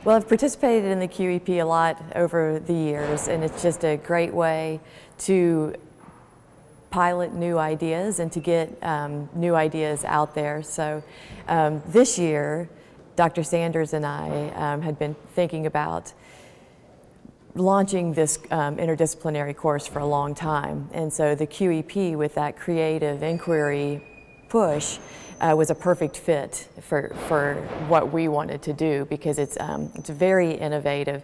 Well, I've participated in the QEP a lot over the years, and it's just a great way to pilot new ideas and to get new ideas out there. So this year, Dr. Sanders and I had been thinking about launching this interdisciplinary course for a long time. And so the QEP, with that creative inquiry push, was a perfect fit for what we wanted to do, because it's very innovative.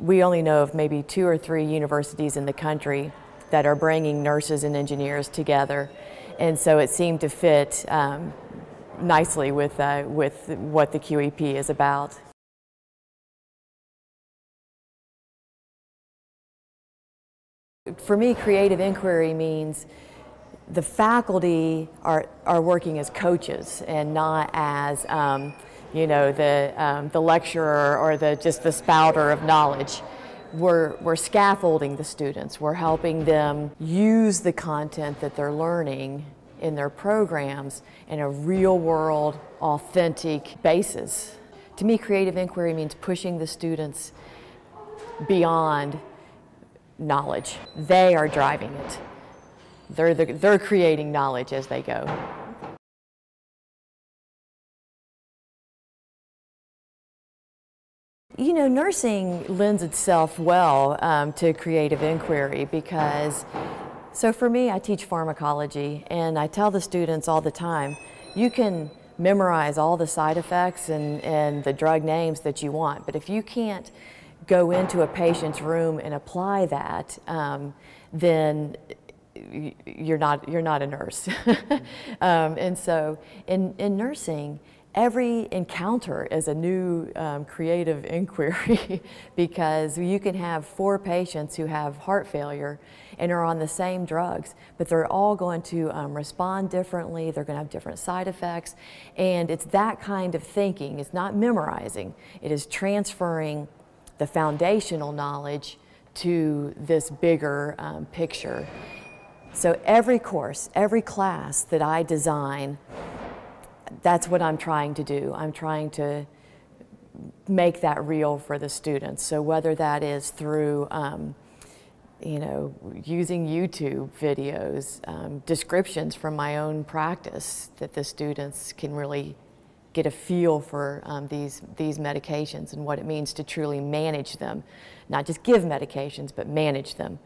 We only know of maybe 2 or 3 universities in the country that are bringing nurses and engineers together, and so it seemed to fit nicely with what the QEP is about. For me, creative inquiry means the faculty are working as coaches and not as you know, the lecturer or just the spouter of knowledge. We're scaffolding the students. We're helping them use the content that they're learning in their programs in a real-world, authentic basis. To me, creative inquiry means pushing the students beyond knowledge. They are driving it. They're creating knowledge as they go. You know, nursing lends itself well to creative inquiry, because, so for me, I teach pharmacology, and I tell the students all the time, you can memorize all the side effects and the drug names that you want, but if you can't go into a patient's room and apply that, then you're not a nurse. And so in nursing, every encounter is a new creative inquiry, because you can have 4 patients who have heart failure and are on the same drugs, but they're all going to respond differently, they're going to have different side effects, and it's that kind of thinking. It's not memorizing, it is transferring the foundational knowledge to this bigger picture. So every course, every class that I design, that's what I'm trying to do. I'm trying to make that real for the students. So whether that is through you know, using YouTube videos, descriptions from my own practice, that the students can really get a feel for these medications and what it means to truly manage them. Not just give medications, but manage them.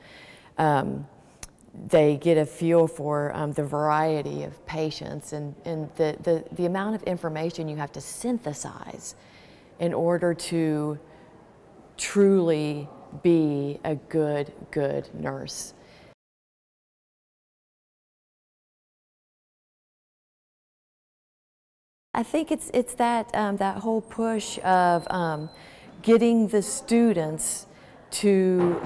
They get a feel for the variety of patients and the amount of information you have to synthesize in order to truly be a good nurse. I think it's that that whole push of getting the students to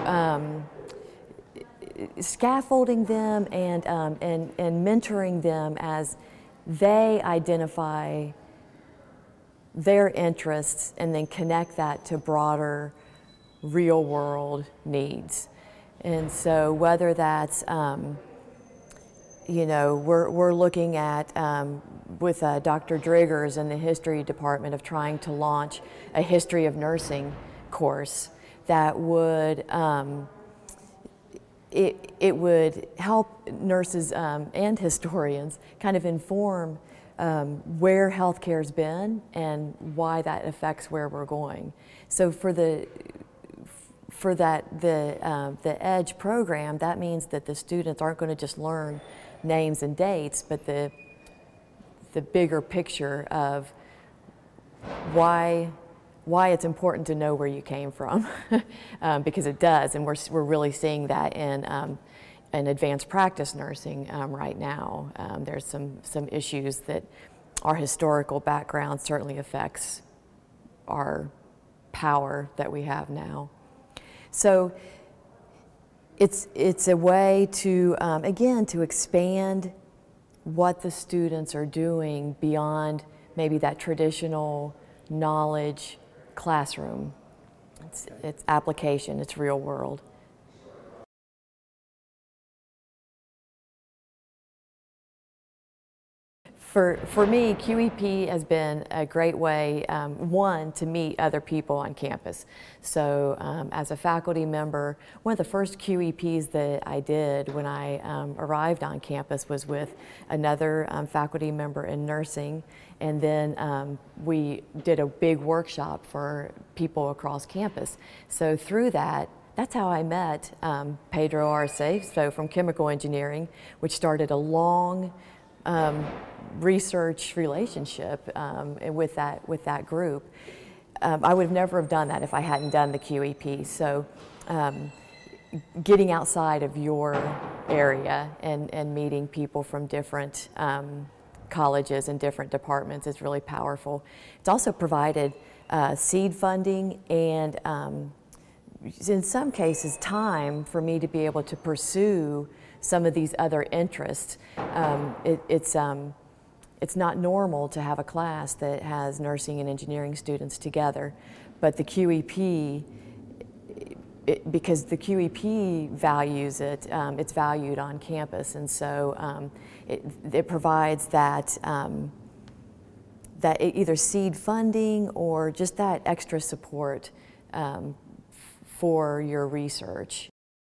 scaffolding them and mentoring them as they identify their interests and then connect that to broader real-world needs. And so whether that's you know, we're looking at with Dr. Driggers in the history department of trying to launch a history of nursing course that would it would help nurses and historians kind of inform where healthcare's been and why that affects where we're going. So for the EDGE program, that means that the students aren't going to just learn names and dates, but the bigger picture of why it's important to know where you came from, because it does, and we're really seeing that in advanced practice nursing right now. There's some issues that our historical background certainly affects our power that we have now. So it's a way to, again, to expand what the students are doing beyond maybe that traditional knowledge classroom. It's application, it's real world. For me, QEP has been a great way, one, to meet other people on campus. So as a faculty member, one of the first QEPs that I did when I arrived on campus was with another faculty member in nursing, and then we did a big workshop for people across campus. So through that, that's how I met Pedro Arce, so from chemical engineering, which started a long research relationship with that group. I would never have done that if I hadn't done the QEP. So getting outside of your area and meeting people from different colleges and different departments is really powerful. It's also provided seed funding and in some cases time for me to be able to pursue some of these other interests. It's not normal to have a class that has nursing and engineering students together, but the QEP, because the QEP values it, it's valued on campus, and so it provides that either seed funding or just that extra support for your research.